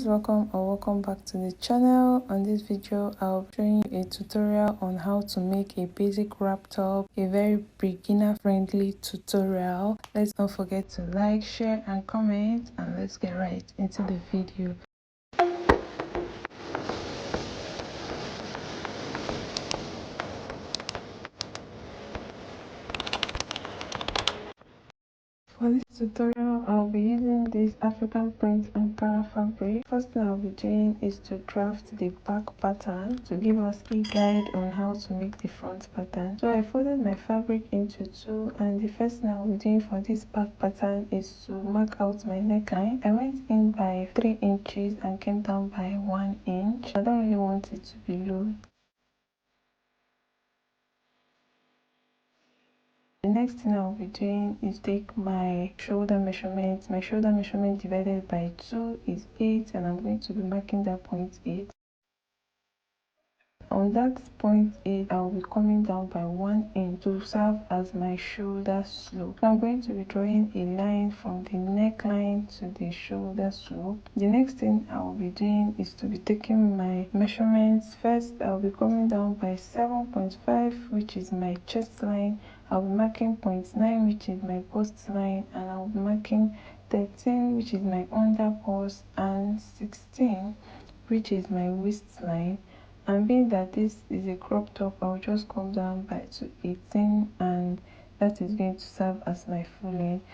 guys, welcome or welcome back to the channel. On this video I'll be showing you a tutorial on how to make a basic wrap top, a very beginner friendly tutorial. Let's not forget to like, share and comment, and let's get right into the video. For this tutorial, I'll be using this African print Ankara fabric. First thing I'll be doing is to draft the back pattern to give us a guide on how to make the front pattern. So I folded my fabric into two, and the first thing I'll be doing for this back pattern is to mark out my neckline. I went in by 3 inches and came down by 1 inch. I don't really want it to be low. The next thing I'll be doing is take my shoulder measurement. My shoulder measurement divided by 2 is 8, and I'm going to be marking that point 8. On that point 8, I'll be coming down by 1 inch to serve as my shoulder slope. So I'm going to be drawing a line from the neckline to the shoulder slope. The next thing I'll be doing is to be taking my measurements. First, I'll be coming down by 7.5, which is my chest line. I'll be marking 0.9, which is my bust line, and I'll be marking 13, which is my under bust, and 16, which is my waistline. And being that this is a crop top, I'll just come down by to 18, and that is going to serve as my full length.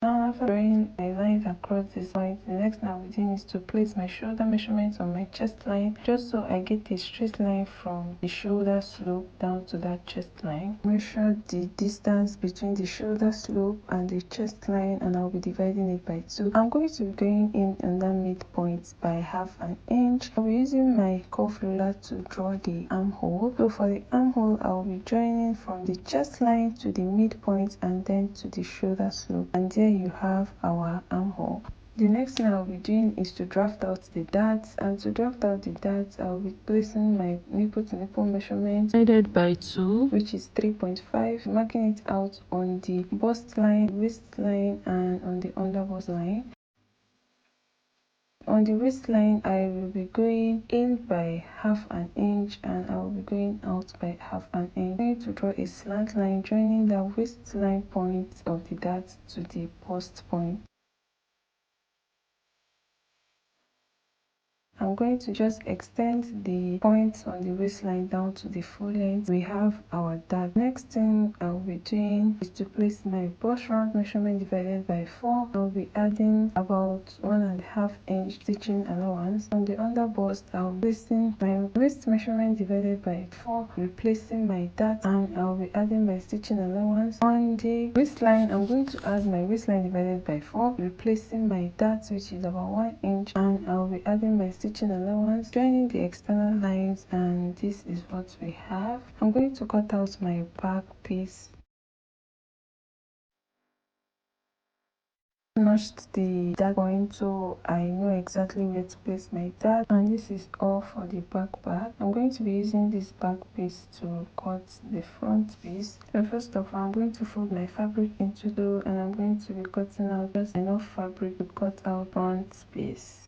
Now, after drawing my lines across this point, the next thing I'll be doing is to place my shoulder measurements on my chest line, just so I get a straight line from the shoulder slope down to that chest line. Measure the distance between the shoulder slope and the chest line, and I'll be dividing it by 2. I'm going to be going in on that midpoint by 1/2 inch. I'll be using my curve ruler to draw the armhole. So for the armhole, I'll be joining from the chest line to the midpoint and then to the shoulder slope, and there you have our armhole. The next thing I'll be doing is to draft out the darts, and to draft out the darts, I'll be placing my nipple to nipple measurement divided by 2, which is 3.5, marking it out on the bust line, waistline, and on the under bust line. On the waistline, I will be going in by 1/2 inch, and I will be going out by 1/2 inch. I'm going to draw a slant line joining the waistline point of the dart to the bust point. I'm going to just extend the points on the waistline down to the full length. We have our dart. Next thing I'll be doing is to place my bust round measurement divided by 4. I'll be adding about 1.5 inch stitching allowance. On the under bust, I'll be placing my waist measurement divided by 4, replacing my dart, and I'll be adding my stitching allowance. On the waistline, I'm going to add my waistline divided by 4, replacing my dart, which is about 1 inch, and I'll be adding my stitching allowance, joining the external lines, and this is what we have. I'm going to cut out my back piece. Notched the dart point so I know exactly where to place my dart, and this is all for the back part. I'm going to be using this back piece to cut the front piece. So first of all, I'm going to fold my fabric into two, and I'm going to be cutting out just enough fabric to cut out front piece.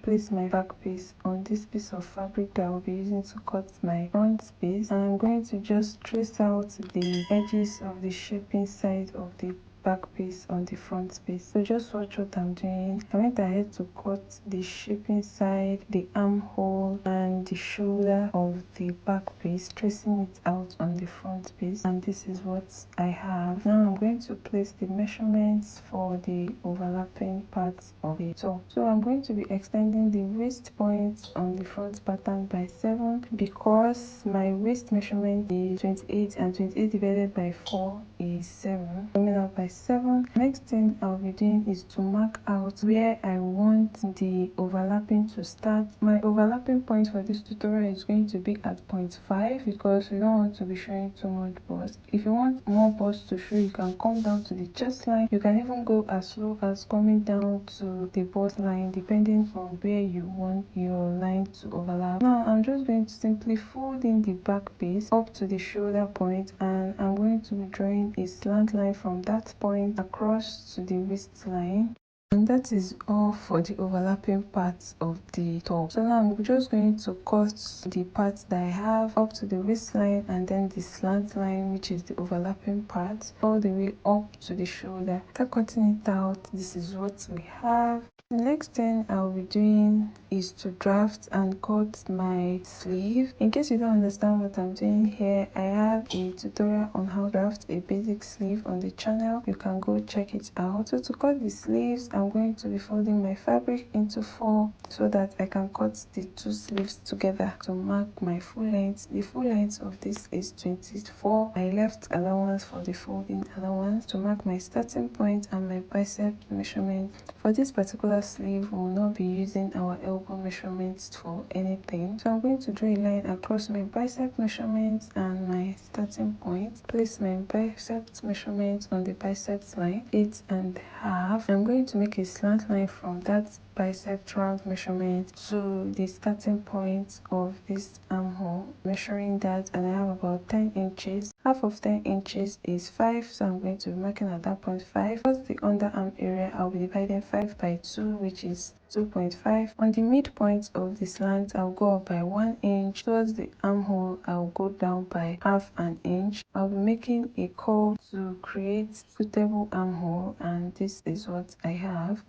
Place my back piece on this piece of fabric that I'll be using to cut my front piece, and I'm going to just trace out the edges of the shaping side of the back piece on the front piece. So just watch what I'm doing. I went ahead to cut the shaping side, the armhole, and the shoulder of the back piece, tracing it out on the front piece, and this is what I have. Now I'm going to place the measurements for the overlapping parts of the top. So I'm going to be extending the waist point on the front pattern by 7, because my waist measurement is 28, and 28 divided by 4 is 7, coming out by 7. Next thing I'll be doing is to mark out where I want the overlapping to start. My overlapping point for this tutorial is going to be at 0.5 because we don't want to be showing too much bust. If you want more bust to show, you can come down to the chest line. You can even go as low as coming down to the bust line depending on where you want your line to overlap. Now I'm just going to simply fold in the back piece up to the shoulder point, and I'm going to be drawing a slant line from that point across to the waistline. And that is all for the overlapping parts of the top. So now I'm just going to cut the part that I have up to the waistline and then the slant line, which is the overlapping part, all the way up to the shoulder. After cutting it out, this is what we have. The next thing I'll be doing is to draft and cut my sleeve. In case you don't understand what I'm doing here, I have a tutorial on how to draft a basic sleeve on the channel. You can go check it out. So to cut the sleeves, I'm going to be folding my fabric into 4 so that I can cut the 2 sleeves together to mark my full length. The full length of this is 24. I left allowance for the folding allowance to mark my starting point and my bicep measurement. For this particular sleeve, we will not be using our elbow measurements for anything. So I'm going to draw a line across my bicep measurements and my starting point. Place my bicep measurement on the biceps line, 8.5. I'm going to make a slant line from that bicep round measurement to the starting point of this armhole, measuring that, and I have about 10 inches. Half of 10 inches is 5, so I'm going to be marking at that point 5. Towards the underarm area, I'll be dividing 5 by 2, which is 2.5. On the midpoint of the slant, I'll go up by 1 inch. Towards the armhole, I'll go down by half an inch. I'll be making a curve to create suitable armhole, and this is what I have.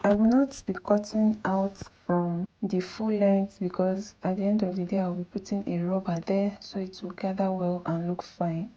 I will not be cutting out from the full length because at the end of the day I'll be putting a rubber there so it will gather well and look fine.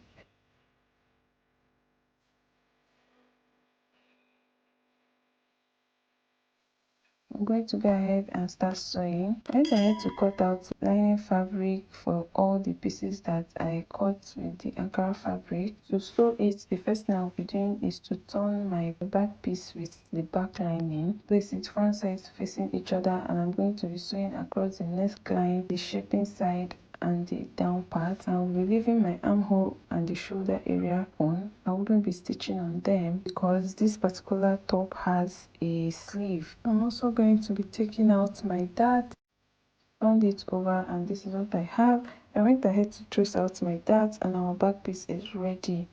I'm going to go ahead and start sewing. I went ahead to cut out lining fabric for all the pieces that I cut with the Ankara fabric. To sew it, the first thing I'll be doing is to turn my back piece with the back lining. Place it front sides facing each other, and I'm going to be sewing across the neckline, the shaping side, and the down part. I'll be leaving my armhole and the shoulder area on. I wouldn't be stitching on them because this particular top has a sleeve. I'm also going to be taking out my dart, turned it over, and this is what I have. I went ahead to trace out my dart and our back piece is ready.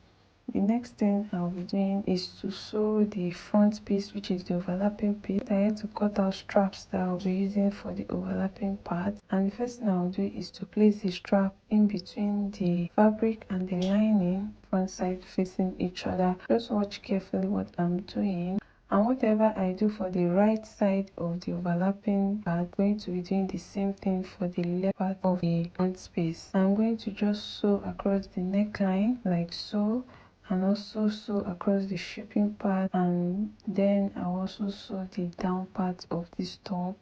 The next thing I'll be doing is to sew the front piece, which is the overlapping piece. I had to cut out straps that I'll be using for the overlapping part, and the first thing I'll do is to place the strap in between the fabric and the lining, front side facing each other. Just watch carefully what I'm doing. And whatever I do for the right side of the overlapping part, I'm going to be doing the same thing for the left part of the front piece. I'm going to just sew across the neckline like so, and also sew across the shaping part, and then I'll also sew the down part of this top.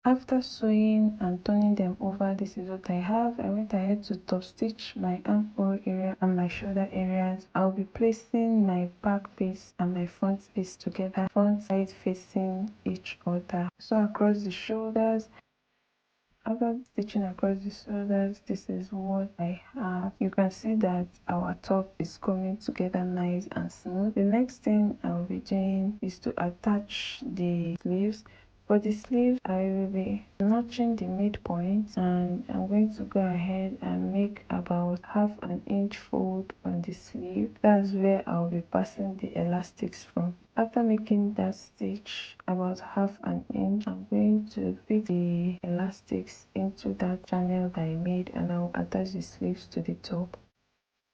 After sewing and turning them over, this is what I have. I went ahead to top stitch my armhole area and my shoulder areas. I'll be placing my back piece and my front piece together, front side facing each other. So across the shoulders. After stitching across the shoulders, this is what I have. You can see that our top is coming together nice and smooth. The next thing I'll be doing is to attach the sleeves. For the sleeves, I will be notching the midpoint, and I'm going to go ahead and make about half an inch fold on the sleeve. That's where I'll be passing the elastics from. After making that stitch about half an inch, I'm going to fit the elastics into that channel that I made, and I'll attach the sleeves to the top.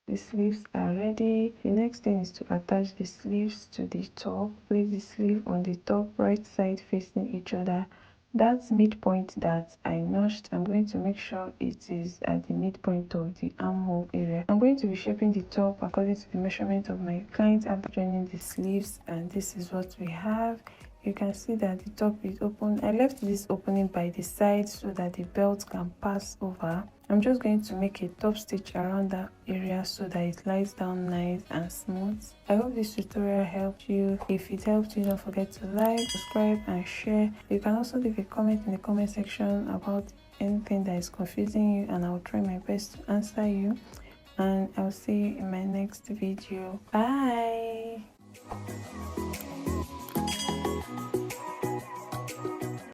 The sleeves are ready. The next thing is to attach the sleeves to the top. Place the sleeve on the top, right side facing each other. That midpoint that I notched, I'm going to make sure it is at the midpoint of the armhole area. I'm going to be shaping the top according to the measurement of my client after joining the sleeves, and this is what we have. you can see that the top is open. I left this opening by the side so that the belt can pass over. I'm just going to make a top stitch around that area so that it lies down nice and smooth. I hope this tutorial helped you. If it helped you, don't forget to like, subscribe and share. You can also leave a comment in the comment section about anything that is confusing you, and I'll try my best to answer you. And I'll see you in my next video. Bye.